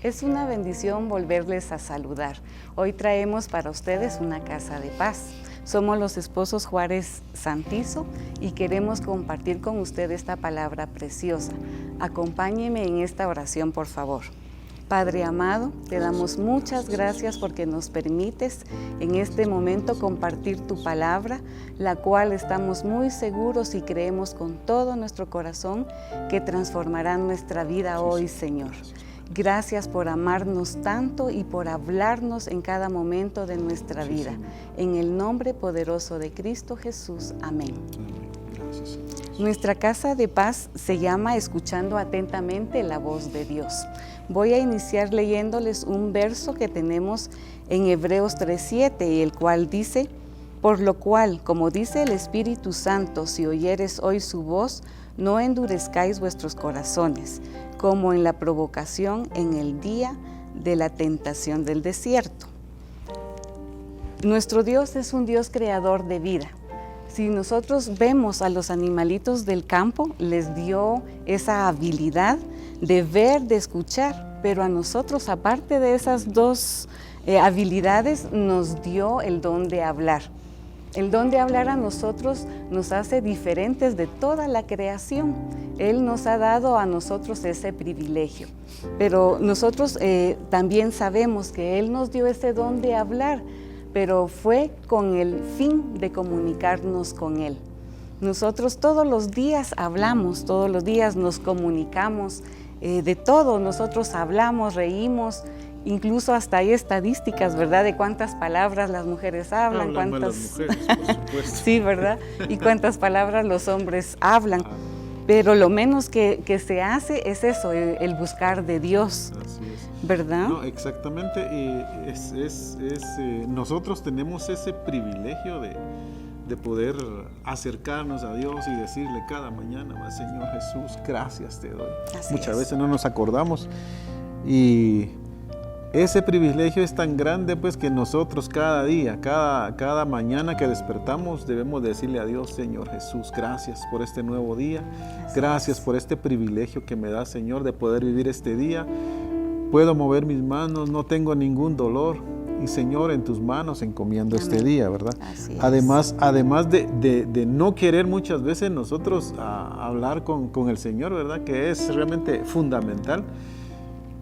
Es una bendición volverles a saludar. Hoy traemos para ustedes una casa de paz. Somos los esposos Juárez Santizo y queremos compartir con usted esta palabra preciosa. Acompáñeme en esta oración, por favor. Padre amado, te damos muchas gracias porque nos permites en este momento compartir tu palabra, la cual estamos muy seguros y creemos con todo nuestro corazón que transformará nuestra vida hoy, Señor. Gracias por amarnos tanto y por hablarnos en cada momento de nuestra vida. En el nombre poderoso de Cristo Jesús. Amén. Gracias. Nuestra casa de paz se llama Escuchando Atentamente la Voz de Dios. Voy a iniciar leyéndoles un verso que tenemos en Hebreos 3:7, el cual dice: por lo cual, como dice el Espíritu Santo, si oyeres hoy su voz, no endurezcáis vuestros corazones, como en la provocación en el día de la tentación del desierto. Nuestro Dios es un Dios creador de vida. Si nosotros vemos a los animalitos del campo, les dio esa habilidad de ver, de escuchar, pero a nosotros, aparte de esas dos habilidades, nos dio el don de hablar. El don de hablar a nosotros nos hace diferentes de toda la creación. Él nos ha dado a nosotros ese privilegio, pero nosotros también sabemos que Él nos dio ese don de hablar, pero fue con el fin de comunicarnos con Él. Nosotros todos los días hablamos, todos los días nos comunicamos de todo. Nosotros hablamos, reímos, incluso hasta hay estadísticas, ¿verdad?, de cuántas palabras las mujeres hablan, cuántas... Las mujeres, por supuesto. Sí, ¿verdad? Y cuántas palabras los hombres hablan. Pero lo menos que se hace es eso, el buscar de Dios. Así es. ¿Verdad? No, exactamente. Nosotros tenemos ese privilegio de poder acercarnos a Dios y decirle cada mañana: Señor Jesús, gracias te doy. Muchas veces no nos acordamos, y ese privilegio es tan grande, pues, que nosotros cada día, cada mañana que despertamos, debemos decirle a Dios: Señor Jesús, gracias por este nuevo día, gracias por este privilegio que me da, Señor, de poder vivir este día. Puedo mover mis manos, no tengo ningún dolor, y Señor, en tus manos encomiendo este día, ¿verdad? Además de no querer muchas veces nosotros hablar con el Señor, ¿verdad?, que es realmente fundamental.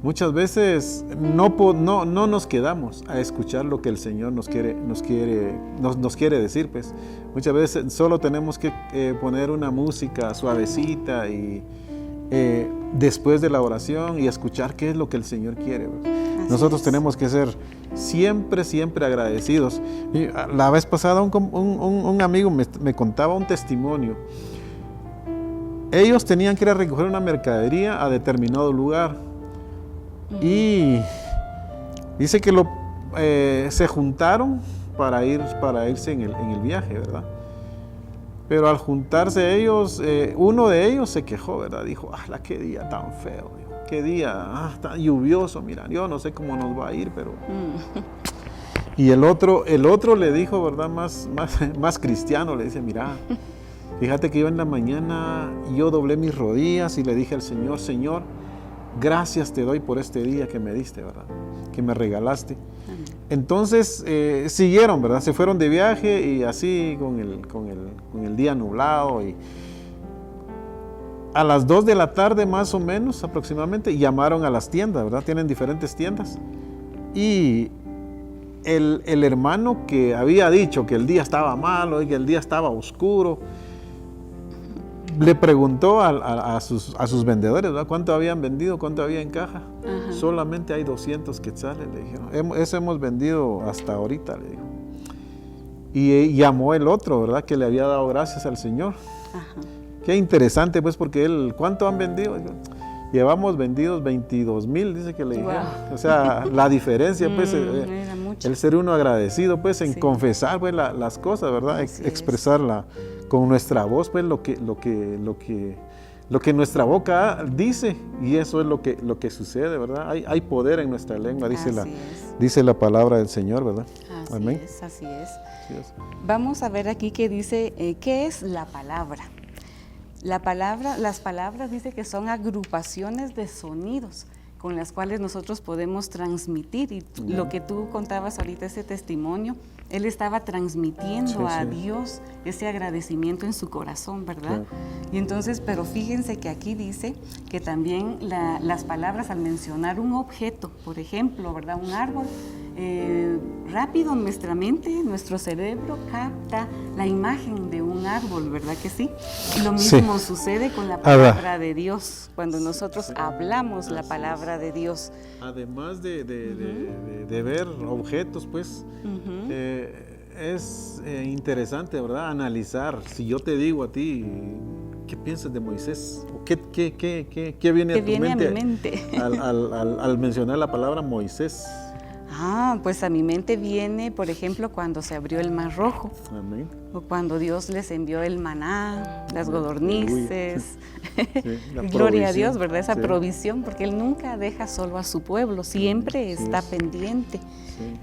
Muchas veces no nos quedamos a escuchar lo que el Señor nos quiere decir, pues. Muchas veces solo tenemos que poner una música suavecita y después de la oración y escuchar qué es lo que el Señor quiere, ¿verdad? Nosotros tenemos que ser siempre agradecidos. Y la vez pasada un amigo me contaba un testimonio. Ellos tenían que ir a recoger una mercadería a determinado lugar. Y dice que se juntaron para irse en el viaje, ¿verdad? Pero al juntarse ellos, uno de ellos se quejó, ¿verdad? Dijo: qué día tan feo, qué día tan lluvioso, mira, yo no sé cómo nos va a ir, pero... Y el otro le dijo, ¿verdad?, más cristiano, le dice: mira, fíjate que yo en la mañana yo doblé mis rodillas y le dije al Señor: Señor, gracias te doy por este día que me diste, ¿verdad?, que me regalaste. Entonces siguieron, ¿verdad? Se fueron de viaje y así con el día nublado, y a las 2 de la tarde más o menos aproximadamente llamaron a las tiendas, ¿verdad? Tienen diferentes tiendas, y el hermano que había dicho que el día estaba malo y que el día estaba oscuro, le preguntó a sus vendedores, ¿verdad?, cuánto habían vendido, cuánto había en caja. Solamente hay 200 quetzales, le dijeron. Eso hemos vendido hasta ahorita, le dijo. Y llamó el otro, ¿verdad?, que le había dado gracias al Señor. Qué interesante, pues, porque él, ¿cuánto han vendido? Llevamos vendidos 22,000, dice que le dijeron. O sea, la diferencia, pues, el ser uno agradecido, pues, en confesar, pues, las cosas, ¿verdad? Expresarla con nuestra voz, pues, lo que nuestra boca dice, y eso es lo que sucede, ¿verdad? Hay poder en nuestra lengua, dice la palabra del Señor, ¿verdad? Amén. Así es. Vamos a ver aquí que dice, ¿qué es la palabra? Las palabras dice que son agrupaciones de sonidos con las cuales nosotros podemos transmitir. Y lo que tú contabas ahorita, ese testimonio, él estaba transmitiendo a Dios ese agradecimiento en su corazón, ¿verdad? Claro. Y entonces, pero fíjense que aquí dice que también las palabras al mencionar un objeto, por ejemplo, ¿verdad? Un árbol, rápido nuestra mente, nuestro cerebro capta la imagen de un árbol, ¿verdad que sí? Y lo mismo sucede con la palabra de Dios, cuando nosotros hablamos la palabra de Dios. Además de ver objetos, pues, es interesante, ¿verdad? Analizar. Si yo te digo a ti, ¿qué piensas de Moisés? ¿Qué viene a tu mente, al mencionar la palabra Moisés? Pues a mi mente viene, por ejemplo, cuando se abrió el Mar Rojo. Amén. O cuando Dios les envió el maná, las codornices. Gloria a Dios, ¿verdad? Esa provisión, porque Él nunca deja solo a su pueblo, siempre está pendiente.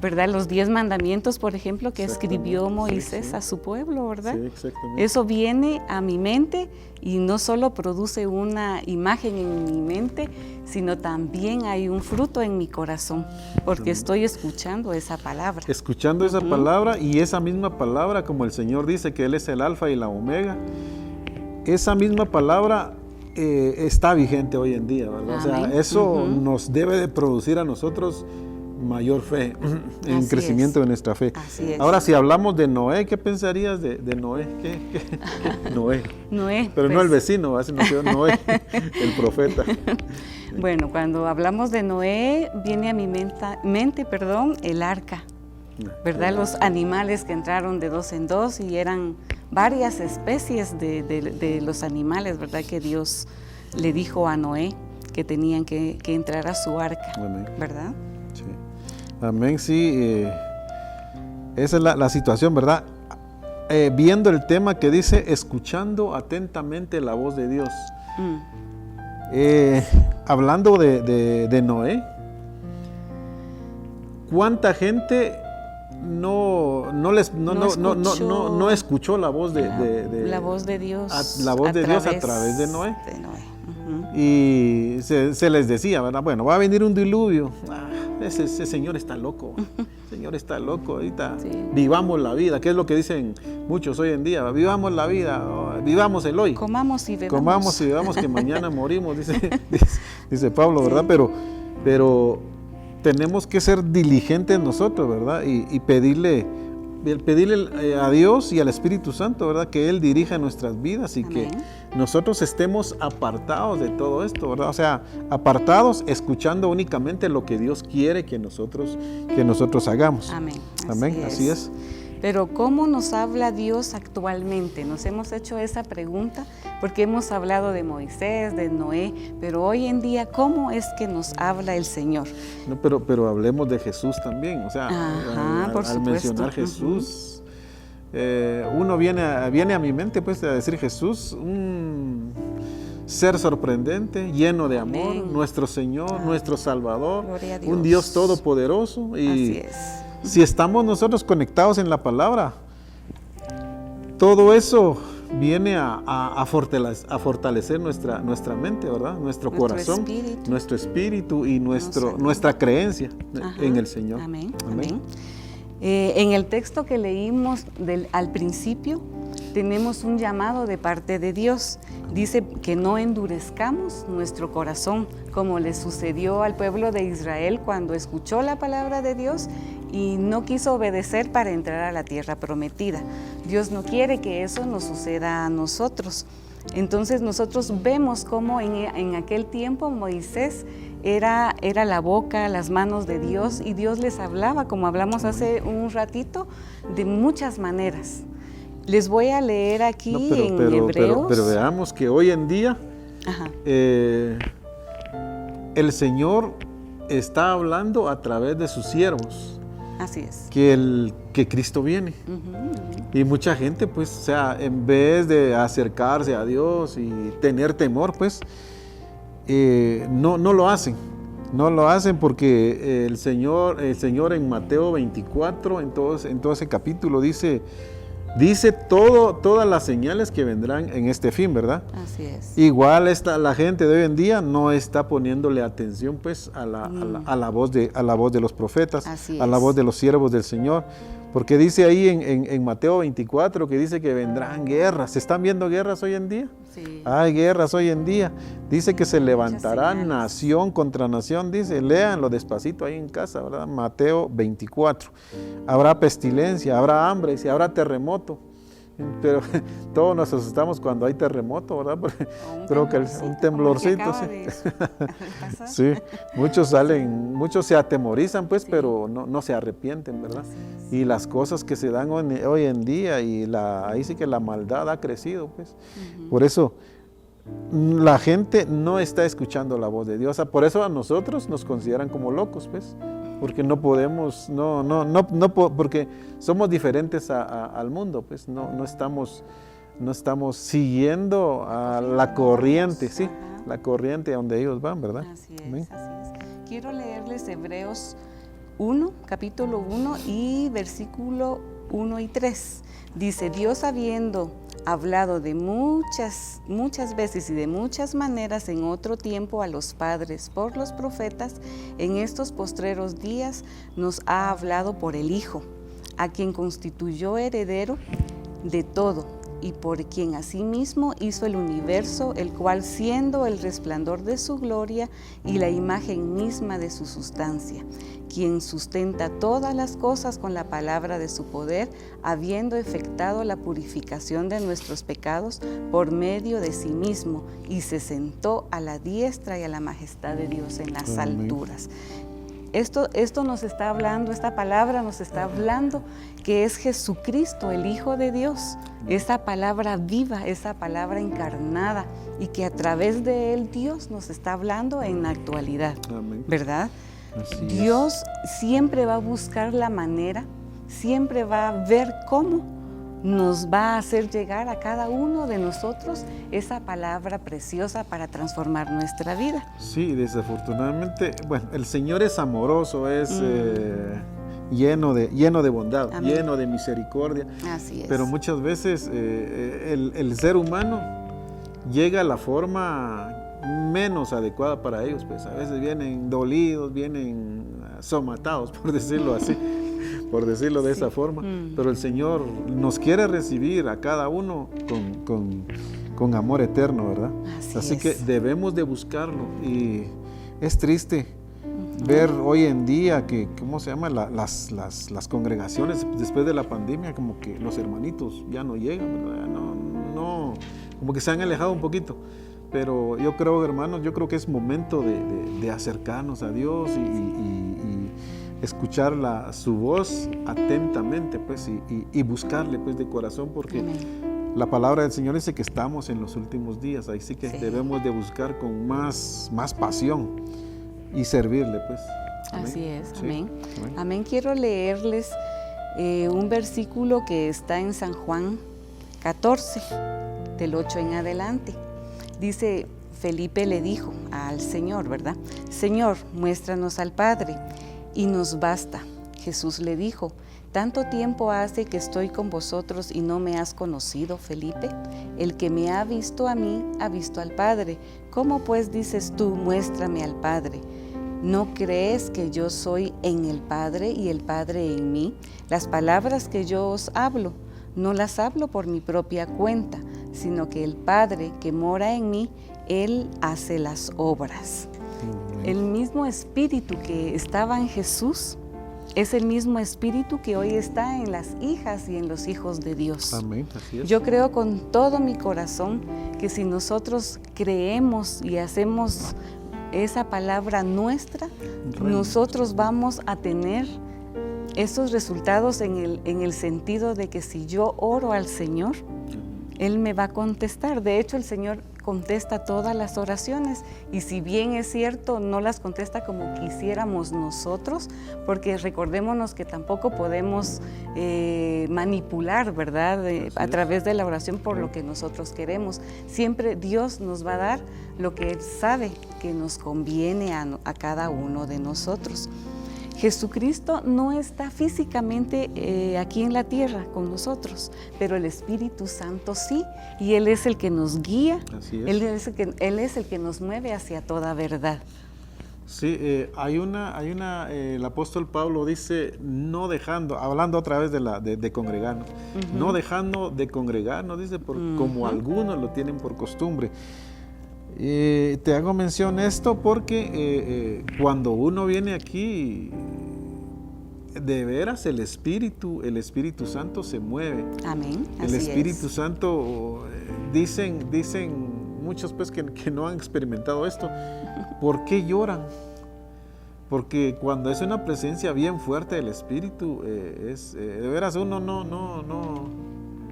¿Verdad? Los 10 mandamientos, por ejemplo, que escribió Moisés a su pueblo, ¿verdad? Sí, exactamente. Eso viene a mi mente y no solo produce una imagen en mi mente, sino también hay un fruto en mi corazón, porque estoy escuchando esa palabra. Escuchando esa palabra, y esa misma palabra, como el Señor dice que Él es el alfa y la omega, esa misma palabra está vigente hoy en día, ¿verdad? O sea, eso nos debe de producir a nosotros mayor fe, en crecimiento de nuestra fe. Ahora, si hablamos de Noé, ¿qué pensarías de Noé? ¿Qué? Noé. Pero pues, no el vecino, sino que Noé, el profeta. Bueno, cuando hablamos de Noé, viene a mi mente, el arca, ¿verdad? Los animales que entraron de 2 en 2 y eran varias especies de los animales, ¿verdad? Que Dios le dijo a Noé que tenían que entrar a su arca, ¿verdad? Sí. Amén, sí. Esa es la situación, ¿verdad? Viendo el tema que dice, escuchando atentamente la voz de Dios. Hablando de Noé, ¿cuánta gente no escuchó la voz la voz de Dios? La voz de Dios a través de Noé. Y se les decía, ¿verdad? Bueno, va a venir un diluvio. Ese señor está loco. El Señor está loco. Ahorita vivamos la vida. ¿Qué es lo que dicen muchos hoy en día? Vivamos la vida, vivamos el hoy. Comamos y bebamos. Comamos y bebamos que mañana morimos, dice Pablo, ¿verdad? Pero tenemos que ser diligentes nosotros, ¿verdad? Y pedirle a Dios y al Espíritu Santo, ¿verdad? Que Él dirija nuestras vidas y que nosotros estemos apartados de todo esto, ¿verdad? O sea, apartados, escuchando únicamente lo que Dios quiere que nosotros hagamos. Amén. Amén, así es. Pero ¿cómo nos habla Dios actualmente? Nos hemos hecho esa pregunta porque hemos hablado de Moisés, de Noé, pero hoy en día, ¿cómo es que nos habla el Señor? No, pero hablemos de Jesús también, o sea, al mencionar Jesús, uno viene a mi mente pues a decir Jesús, un ser sorprendente, lleno de amor, nuestro Señor, nuestro Salvador, un Dios todopoderoso. Y así es. Si estamos nosotros conectados en la palabra, todo eso viene a fortalecer nuestra mente, ¿verdad? Nuestro corazón, nuestro espíritu y nuestra creencia en el Señor. Amén. En el texto que leímos al principio, tenemos un llamado de parte de Dios. Dice que no endurezcamos nuestro corazón, como le sucedió al pueblo de Israel cuando escuchó la palabra de Dios y no quiso obedecer para entrar a la tierra prometida. Dios no quiere que eso nos suceda a nosotros. Entonces nosotros vemos cómo en aquel tiempo Moisés era la boca, las manos de Dios, y Dios les hablaba, como hablamos hace un ratito, de muchas maneras. Les voy a leer aquí en Hebreos. Pero veamos que hoy en día el Señor está hablando a través de sus siervos. Así es. Que Cristo viene. Y mucha gente, pues, o sea, en vez de acercarse a Dios y tener temor, pues, no lo hacen. No lo hacen porque el Señor en Mateo 24, en todo ese capítulo, dice: dice todas las señales que vendrán en este fin, ¿verdad? Así es. Igual la gente de hoy en día no está poniéndole atención pues a la voz de los profetas, a la voz de los siervos del Señor, porque dice ahí en Mateo 24 que dice que vendrán guerras. ¿Se están viendo guerras hoy en día? Sí. Hay guerras hoy en día. Dice que se levantará nación contra nación, dice, léanlo despacito ahí en casa, ¿verdad? Mateo 24. Habrá pestilencia, habrá hambre, habrá terremoto. Pero todos nos asustamos cuando hay terremoto, ¿verdad? Porque creo que un temblorcito, sí. Sí, muchos se atemorizan, pues, pero no se arrepienten, ¿verdad? Y las cosas que se dan hoy en día, ahí sí que la maldad ha crecido, pues. Por eso la gente no está escuchando la voz de Dios. Por eso a nosotros nos consideran como locos, pues. Porque no podemos, porque somos diferentes al mundo, pues no estamos siguiendo a la corriente, sí, la corriente a donde ellos van, ¿verdad? Así es, así es. Quiero leerles Hebreos 1, capítulo 1 y versículo 1 y 3. Dice, Dios habiendo hablado de muchas veces y de muchas maneras en otro tiempo a los padres por los profetas, en estos postreros días nos ha hablado por el Hijo, a quien constituyó heredero de todo y por quien asimismo hizo el universo, el cual siendo el resplandor de su gloria y la imagen misma de su sustancia, quien sustenta todas las cosas con la palabra de su poder, habiendo efectuado la purificación de nuestros pecados por medio de sí mismo, y se sentó a la diestra y a la majestad de Dios en las alturas. Esto nos está hablando, esta palabra nos está hablando que es Jesucristo, el Hijo de Dios, esa palabra viva, esa palabra encarnada, y que a través de Él Dios nos está hablando en la actualidad, ¿verdad? Dios siempre va a buscar la manera, siempre va a ver cómo nos va a hacer llegar a cada uno de nosotros esa palabra preciosa para transformar nuestra vida. Sí, desafortunadamente, bueno, el Señor es amoroso, es lleno de bondad, lleno de misericordia. Así es. Pero muchas veces el ser humano llega a la forma menos adecuada para ellos, pues a veces vienen dolidos, vienen somatados, por decirlo así, por decirlo de esa forma, pero el Señor nos quiere recibir a cada uno con amor eterno, ¿verdad? Así que debemos de buscarlo, y es triste ver hoy en día que, ¿cómo se llama? Las congregaciones después de la pandemia, como que los hermanitos ya no llegan, ¿verdad? No, como que se han alejado un poquito. Pero yo creo, hermanos, que es momento de acercarnos a Dios y escuchar su voz atentamente, pues, y buscarle, pues, de corazón, porque la palabra del Señor dice que estamos en los últimos días, ahí sí que debemos de buscar con más pasión y servirle, pues. Amén. Así es, amén. Amén. Quiero leerles un versículo que está en San Juan 14, del 8 en adelante. Dice, Felipe le dijo al Señor, ¿verdad? Señor, muéstranos al Padre y nos basta. Jesús le dijo, ¿tanto tiempo hace que estoy con vosotros y no me has conocido, Felipe? El que me ha visto a mí, ha visto al Padre. ¿Cómo pues dices tú, muéstrame al Padre? ¿No crees que yo soy en el Padre y el Padre en mí? Las palabras que yo os hablo, no las hablo por mi propia cuenta, sino que el Padre que mora en mí, Él hace las obras. El mismo Espíritu que estaba en Jesús es el mismo Espíritu que hoy está en las hijas y en los hijos de Dios. Amén, así es. Yo creo con todo mi corazón que si nosotros creemos y hacemos esa palabra nuestra, nosotros vamos a tener esos resultados en el sentido de que si yo oro al Señor, Él me va a contestar. De hecho, el Señor contesta todas las oraciones, y si bien es cierto, no las contesta como quisiéramos nosotros, porque recordémonos que tampoco podemos manipular, ¿verdad? A través de la oración por lo que nosotros queremos. Siempre Dios nos va a dar lo que Él sabe que nos conviene a cada uno de nosotros. Jesucristo no está físicamente aquí en la tierra con nosotros, pero el Espíritu Santo sí, y Él es el que nos guía, Así es. Él es el que nos mueve hacia toda verdad. Sí, el apóstol Pablo dice, no dejando, hablando otra vez de congregarnos, no dejando de congregarnos, dice, como algunos lo tienen por costumbre. Te hago mención esto porque cuando uno viene aquí, de veras el Espíritu Santo se mueve. Amén. El Así Espíritu es. Santo, dicen muchos pues que no han experimentado esto. ¿Por qué lloran? Porque cuando es una presencia bien fuerte del Espíritu, de veras uno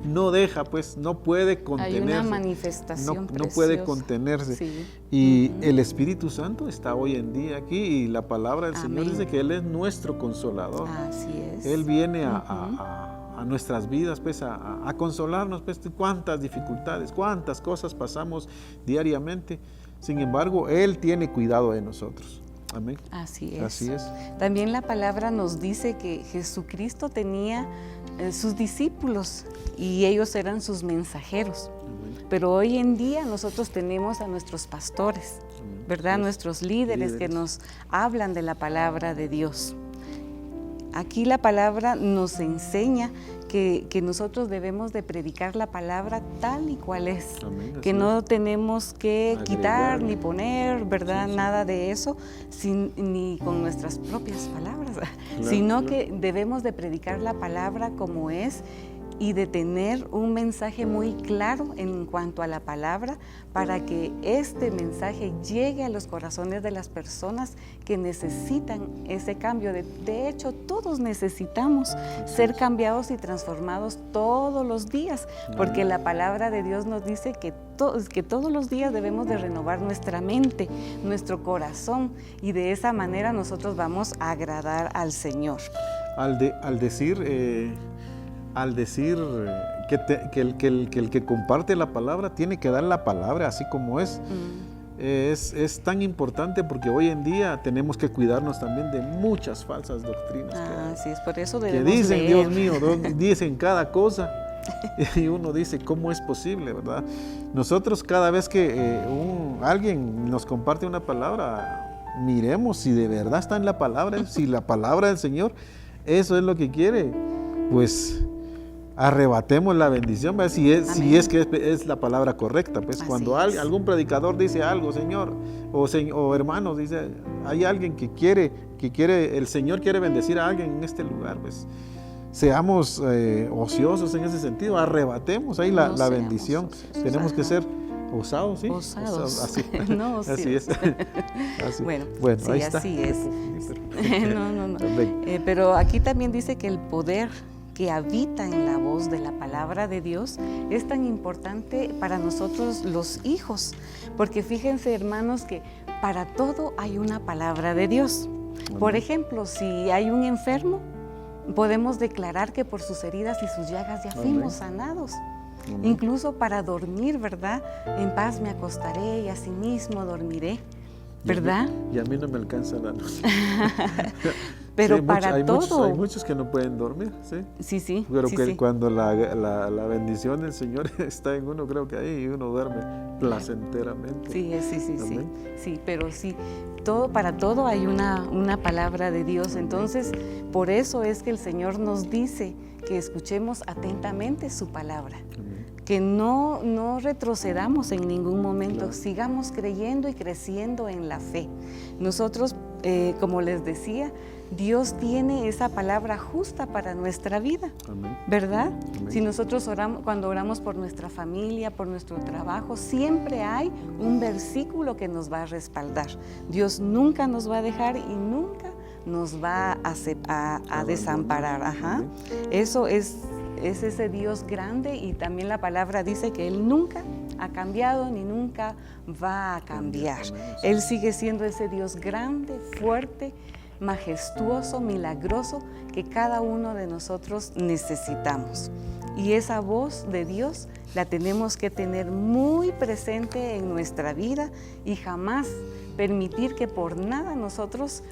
no deja, pues no puede contenerse. Hay una manifestación no puede preciosa. contenerse. Sí. Y el Espíritu Santo está hoy en día aquí y la palabra del Señor Amén. dice que Él es nuestro consolador. Así es. Él viene a nuestras vidas, pues a consolarnos, pues cuántas dificultades, cuántas cosas pasamos diariamente. Sin embargo, Él tiene cuidado de nosotros. Amén. Así es. Así es. También la palabra nos dice que Jesucristo tenía sus discípulos y ellos eran sus mensajeros. Amén. Pero hoy en día nosotros tenemos a nuestros pastores, Amén. ¿verdad? Yes. Nuestros líderes que nos hablan de la palabra de Dios. Aquí la palabra nos enseña que nosotros debemos de predicar la palabra tal y cual es. Amén, así Que no es. tenemos que Agregar. quitar ni poner, ¿verdad? Sí, sí. Nada de eso, ni con nuestras propias palabras, Claro, sino claro. que debemos de predicar la palabra como es y de tener un mensaje muy claro en cuanto a la palabra para que este mensaje llegue a los corazones de las personas que necesitan ese cambio. De hecho, todos necesitamos ser cambiados y transformados todos los días, porque la palabra de Dios nos dice que todos los días debemos de renovar nuestra mente, nuestro corazón, y de esa manera nosotros vamos a agradar al Señor. Al decir que el que comparte la palabra tiene que dar la palabra así como es. Es tan importante porque hoy en día tenemos que cuidarnos también de muchas falsas doctrinas Así es, por eso que debemos dicen, leer. Dios mío, dicen cada cosa y uno dice, ¿cómo es posible, verdad? Nosotros cada vez que alguien nos comparte una palabra, miremos si de verdad está en la palabra, si la palabra del Señor, eso es lo que quiere, pues arrebatemos la bendición, ¿verdad? Si es que es la palabra correcta, pues. Así cuando algún predicador dice algo, Señor, o hermanos, dice, hay alguien que quiere, el Señor quiere bendecir a alguien en este lugar, pues seamos ociosos en ese sentido, arrebatemos ahí la bendición. Ociosos. Tenemos que ser osados, ¿sí? Osados. Así, No, así es. Así. Bueno, sí, ahí está. Así es. No. Pero aquí también dice que el poder que habita en la voz de la palabra de Dios es tan importante para nosotros los hijos, porque fíjense, hermanos, que para todo hay una palabra de Dios. Por ejemplo, si hay un enfermo, podemos declarar que por sus heridas y sus llagas ya fuimos sanados. Incluso para dormir, ¿verdad? En paz me acostaré y asimismo dormiré, ¿verdad? Y a mí no me alcanza la noche. Pero sí, para todo. Hay muchos que no pueden dormir, ¿sí? Sí. Pero cuando la bendición del Señor está en uno, creo que ahí uno duerme placenteramente. Sí. Sí, pero sí, para todo hay una palabra de Dios. Entonces, por eso es que el Señor nos dice que escuchemos atentamente su palabra. Que no retrocedamos en ningún momento, sigamos creyendo y creciendo en la fe. Nosotros, como les decía, Dios tiene esa palabra justa para nuestra vida, ¿verdad? Amén. Si nosotros cuando oramos por nuestra familia, por nuestro trabajo, siempre hay un versículo que nos va a respaldar. Dios nunca nos va a dejar y nunca nos va a desamparar. Ajá. Eso es ese Dios grande, y también la palabra dice que Él nunca ha cambiado ni nunca va a cambiar. Él sigue siendo ese Dios grande, fuerte, majestuoso, milagroso, que cada uno de nosotros necesitamos. Y esa voz de Dios la tenemos que tener muy presente en nuestra vida y jamás permitir que por nada nosotros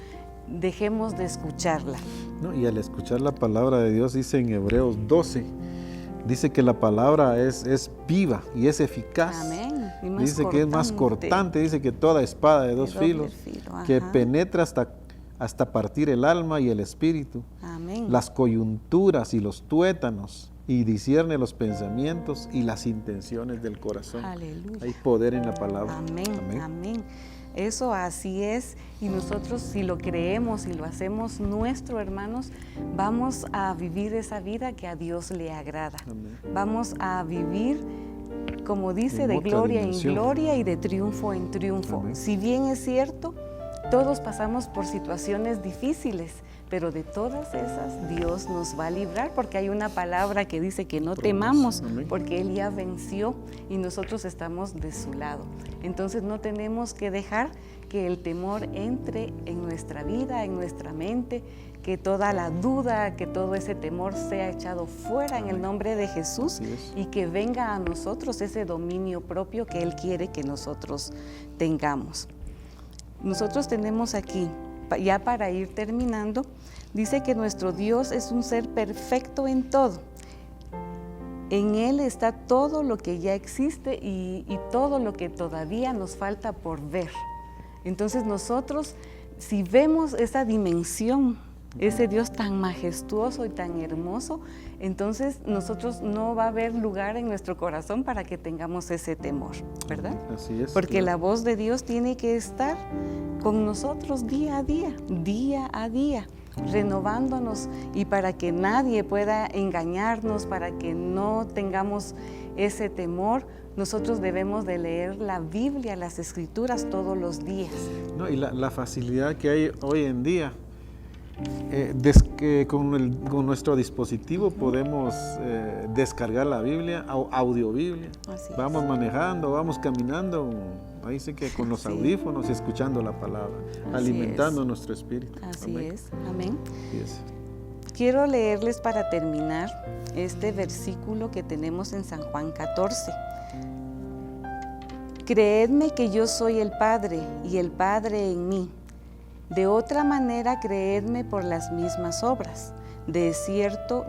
dejemos de escucharla. ¿No? Y al escuchar la palabra de Dios, dice en Hebreos 12, dice que la palabra es viva y es eficaz. Amén. Y más Dice que es más cortante, dice que toda espada de dos filos, que penetra hasta partir el alma y el espíritu, Amén. Las coyunturas y los tuétanos, y discierne los pensamientos y las intenciones del corazón. Aleluya. Hay poder en la palabra. Amén, Amén. amén. Eso así es, y nosotros si lo creemos y lo hacemos nuestro, hermanos, vamos a vivir esa vida que a Dios le agrada. Amén. Vamos a vivir, como dice, En de otra gloria dimensión. en gloria y de triunfo en triunfo. Amén. Si bien es cierto, todos pasamos por situaciones difíciles, pero de todas esas Dios nos va a librar, porque hay una palabra que dice que no temamos, Amén. porque Él ya venció y nosotros estamos de su lado. Entonces no tenemos que dejar que el temor entre en nuestra vida, en nuestra mente, que toda la duda, que todo ese temor sea echado fuera en el nombre de Jesús, Así es. y que venga a nosotros ese dominio propio que Él quiere que nosotros tengamos. Nosotros tenemos aquí, ya para ir terminando, dice que nuestro Dios es un ser perfecto en todo. En Él está todo lo que ya existe y todo lo que todavía nos falta por ver. Entonces nosotros, si vemos esa dimensión, ese Dios tan majestuoso y tan hermoso, entonces nosotros no va a haber lugar en nuestro corazón para que tengamos ese temor, ¿verdad? Así es. Porque claro. la voz de Dios tiene que estar con nosotros día a día, renovándonos, y para que nadie pueda engañarnos, para que no tengamos ese temor, nosotros debemos de leer la Biblia, las Escrituras todos los días. No, y la facilidad que hay hoy en día, con nuestro dispositivo podemos descargar la Biblia, audiobiblia. Así es. Vamos manejando, vamos caminando, ahí dice que con los Sí. audífonos, escuchando la palabra, Así alimentando es. nuestro espíritu. Así Amén. es, amén. Así es. Quiero leerles para terminar este versículo que tenemos en San Juan 14. Creedme que yo soy el Padre y el Padre en mí. De otra manera, creedme por las mismas obras. De cierto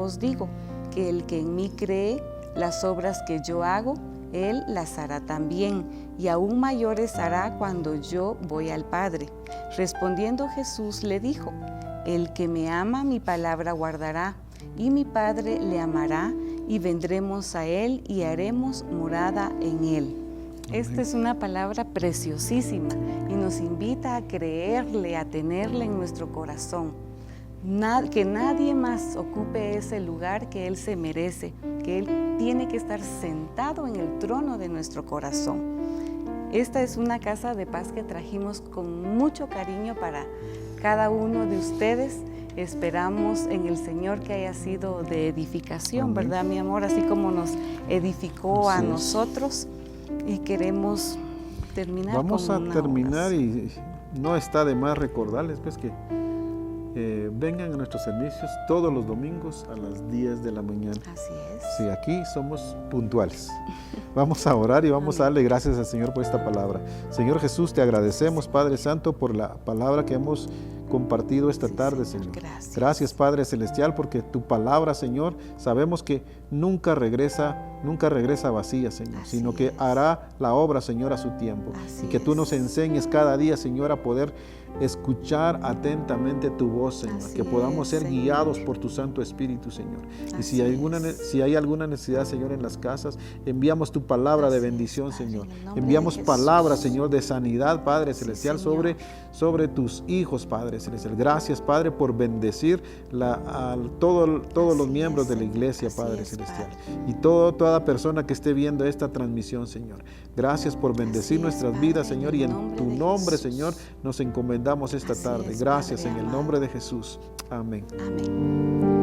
os digo, que el que en mí cree, las obras que yo hago, él las hará también, y aún mayores hará cuando yo voy al Padre. Respondiendo Jesús le dijo, el que me ama mi palabra guardará, y mi Padre le amará, y vendremos a él y haremos morada en él. Esta es una palabra preciosísima y nos invita a creerle, a tenerle en nuestro corazón. Que nadie más ocupe ese lugar que Él se merece, que Él tiene que estar sentado en el trono de nuestro corazón. Esta es una casa de paz que trajimos con mucho cariño para cada uno de ustedes. Esperamos en el Señor que haya sido de edificación, Amén. ¿verdad, mi amor? Así como nos edificó Así a es. nosotros. Y queremos terminar. Vamos con a una terminar oración. y no está de más recordarles pues que vengan a nuestros servicios todos los domingos a las 10 de la mañana. Así es. Sí, aquí somos puntuales. Vamos a orar y vamos a darle gracias al Señor por esta palabra. Señor Jesús, te agradecemos, Padre Santo, por la palabra que hemos compartido esta Sí, tarde, Señor. Señor. Gracias. Padre Celestial, porque tu palabra, Señor, sabemos que nunca regresa vacía, Señor, Así sino que es. hará la obra, Señor, a su tiempo. Así Y que tú nos es. enseñes cada día, Señor, a poder escuchar atentamente tu voz, Señor, Así que podamos es, ser Señor. guiados por tu Santo Espíritu, Señor. Y Así si hay alguna necesidad, Señor, en las casas, enviamos tu palabra de Así es, bendición, Padre, Señor. en el nombre Enviamos de palabra, Jesús. Señor, de sanidad, Padre Sí, Celestial, Señor. sobre tus hijos, Padre Celestial. Gracias, Padre, por bendecir a todos los Así miembros es, de la Señor. iglesia, Así Padre es, Celestial. Padre. Y toda persona que esté viendo esta transmisión, Señor. Gracias por bendecir es, nuestras Padre, vidas, en Señor. el Y en nombre tu de nombre, Jesús. Señor, nos encomendamos esta Así tarde. es, Gracias Padre en el amado. nombre de Jesús. Amén. Amén.